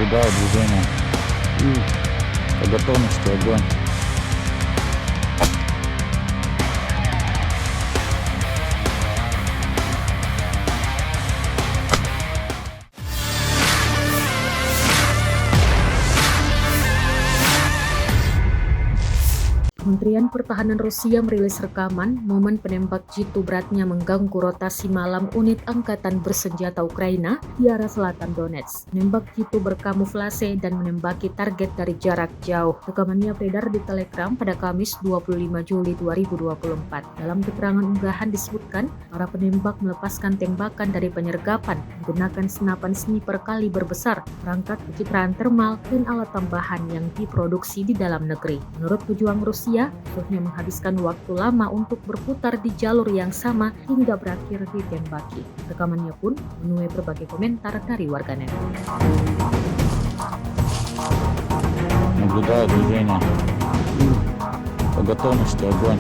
Наблюдаю движение и по готовности огонь. Kementerian Pertahanan Rusia merilis rekaman momen penembak jitu beratnya mengganggu rotasi malam unit Angkatan Bersenjata Ukraina di arah selatan Donetsk. Penembak jitu berkamuflase dan menembaki target dari jarak jauh. Rekamannya beredar di Telegram pada Kamis 25 Juli 2024. Dalam keterangan unggahan disebutkan, para penembak melepaskan tembakan dari penyergapan menggunakan senapan sniper kaliber besar, perangkat pencitraan termal, dan alat tambahan yang diproduksi di dalam negeri. Menurut pejuang Rusia, musuhnya menghabiskan waktu lama untuk berputar di jalur yang sama hingga berakhir ditembaki. Rekamannya pun menuai berbagai komentar dari warganet. Наблюдаю движение и по готовности огонь.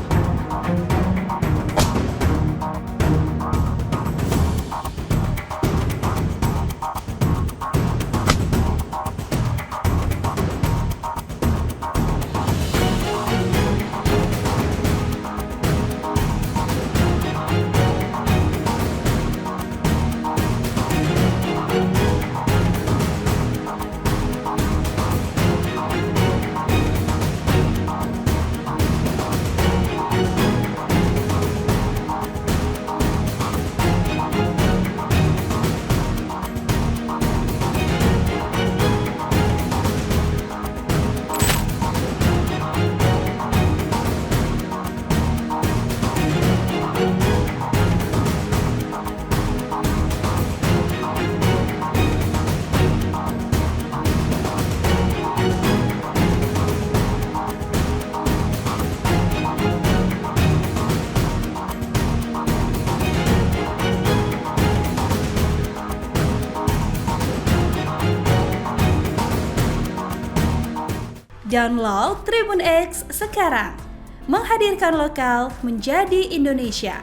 Download Tribun X sekarang, menghadirkan lokal menjadi Indonesia.